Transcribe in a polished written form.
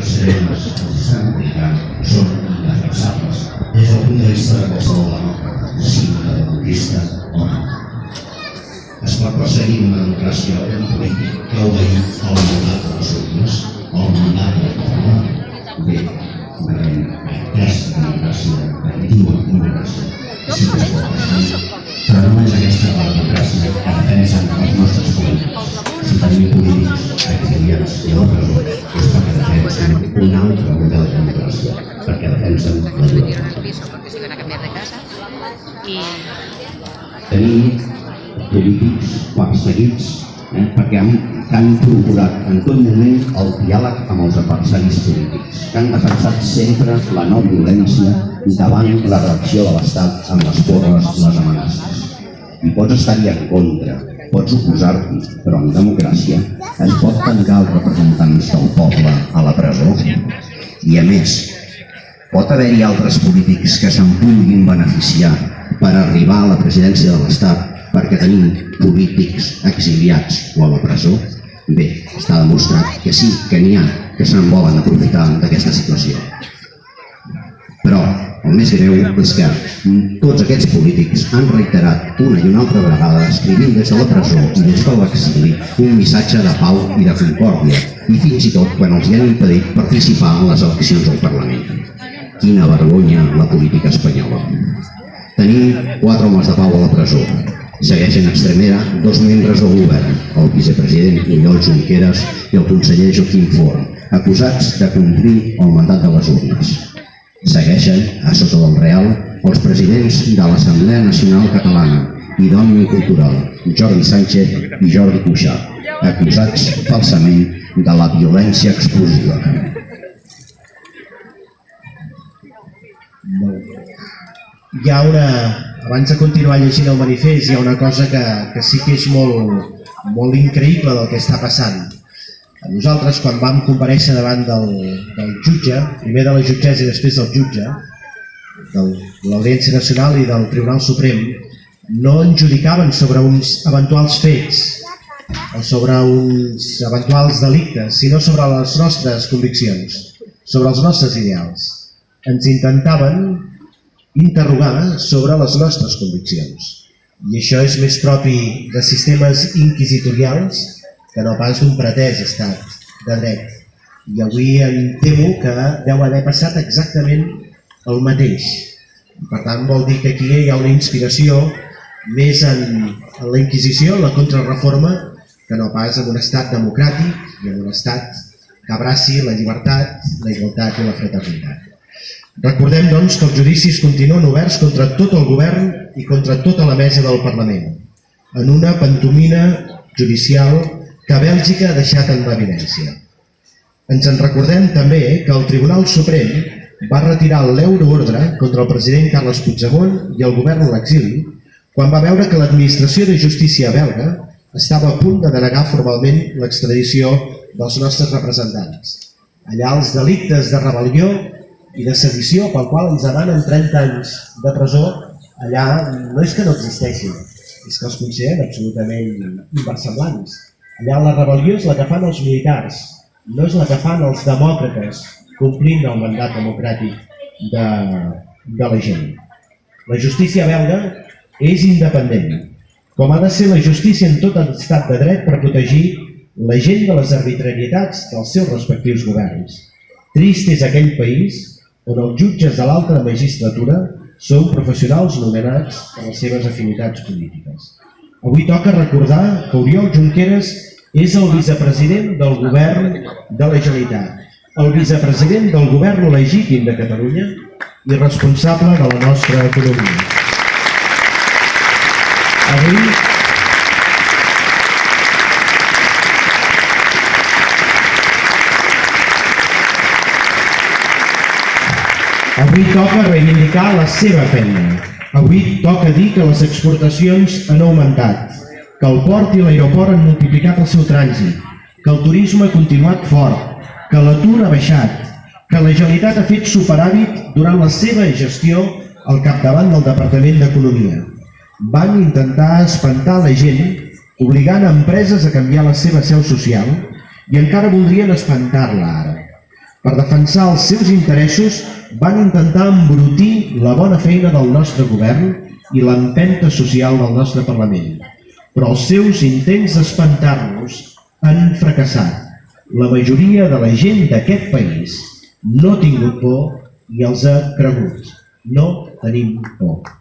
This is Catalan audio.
extremes que els estan aplicant són indefensables des del punt de vista de qualsevol demòcrata, sigui independentista o no. Es pot perseguir una democràcia o un polític que ha obeït el mandat de les urnes o el mandat del poble? Bé, aquesta democràcia, que diuen democràcia, sempre es pot perseguir. Però no és aquesta la democràcia que defensen els nostres polítics. Si tenim polítics exiliats i a la presó és perquè defensen un altre model de democràcia, perquè defensen la llibertat. Tenim polítics perseguits perquè han procurat en tot moment el diàleg amb els adversaris polítics, que han defensat sempre la no violència davant la reacció de l'Estat amb les porres i les amenaces. I pots estar-hi en contra, pots oposar-t'hi, però en democràcia es pot tancar els representants del poble a la presó. I a més, pot haver-hi altres polítics que se'n puguin beneficiar per arribar a la presidència de l'Estat perquè tenim polítics exiliats o a la presó? Bé, està demostrat que sí, que n'hi ha que se'n volen aprofitar d'aquesta situació. Però el més greu és que tots aquests polítics han reiterat una i una altra vegada, escrivint des de la presó i des de l'exili, un missatge de pau i de concòrdia, i fins i tot quan els hi han impedit participar en les eleccions al Parlament. Quina vergonya la política espanyola. Tenim 4 homes de pau a la presó. Segueixen a Extremera 2 membres del govern, el vicepresident Oriol Junqueras i el conseller Joaquim Forn, acusats de complir el mandat de les urnes. Segueixen, a sota del Real, els presidents de l'Assemblea Nacional Catalana i d'Òmnium Cultural, Jordi Sánchez i Jordi Cuixart, acusats falsament de la violència explosiva. Abans de continuar llegint el manifest, hi ha una cosa que sí que és molt increïble del que està passant. Nosaltres, quan vam comparèixer davant del jutge, primer de la jutgessa i després del jutge, de l'Audiència Nacional i del Tribunal Suprem, no ens judicaven sobre uns eventuals fets o sobre uns eventuals delictes, sinó sobre les nostres conviccions, sobre els nostres ideals. Ens intentaven interrogar sobre les nostres conviccions. I això és més propi de sistemes inquisitorials que no pas d'un pretès estat de dret. I avui em temo que deu haver passat exactament el mateix. Per tant, vol dir que aquí hi ha una inspiració més en la Inquisició, en la contrarreforma, que no pas en un estat democràtic i en un estat que abraci la llibertat, la igualtat i la fraternitat. Recordem, doncs, que els judicis continuen oberts contra tot el govern i contra tota la mesa del Parlament, en una pantomina judicial que Bèlgica ha deixat en evidència. Ens en recordem també que el Tribunal Suprem va retirar l'euroordre contra el president Carles Puigdemont i el govern a l'exili quan va veure que l'administració de justícia belga estava a punt de denegar formalment l'extradició dels nostres representants. Allà els delictes de rebel·lió i de sedició pel qual ens demanen 30 anys de presó, allà no és que no existeixin, és que els consideren absolutament inversemblants. Allà la rebel·lió és la que fan els militars, no és la que fan els demòcrates complint el mandat democràtic de la gent. La justícia belga és independent, com ha de ser la justícia en tot estat de dret per protegir la gent de les arbitrarietats dels seus respectius governs. Trist és aquell país on els jutges de l'alta magistratura són professionals nomenats per les seves afinitats polítiques. Avui toca recordar que Oriol Junqueras és el vicepresident del govern de la Generalitat, el vicepresident del govern legítim de Catalunya i responsable de la nostra economia. Avui toca reivindicar la seva feina. Avui toca dir que les exportacions han augmentat, que el port i l'aeroport han multiplicat el seu trànsit, que el turisme ha continuat fort, que l'atur ha baixat, que la Generalitat ha fet superàvit durant la seva gestió al capdavant del Departament d'Economia. Van intentar espantar la gent, obligant a empreses a canviar la seva seu social i encara voldrien espantar-la ara. Per defensar els seus interessos van intentar embrutir la bona feina del nostre govern i l'empenta social del nostre Parlament. Però els seus intents d'espantar-nos han fracassat. La majoria de la gent d'aquest país no ha tingut por i els ha cregut. No tenim por.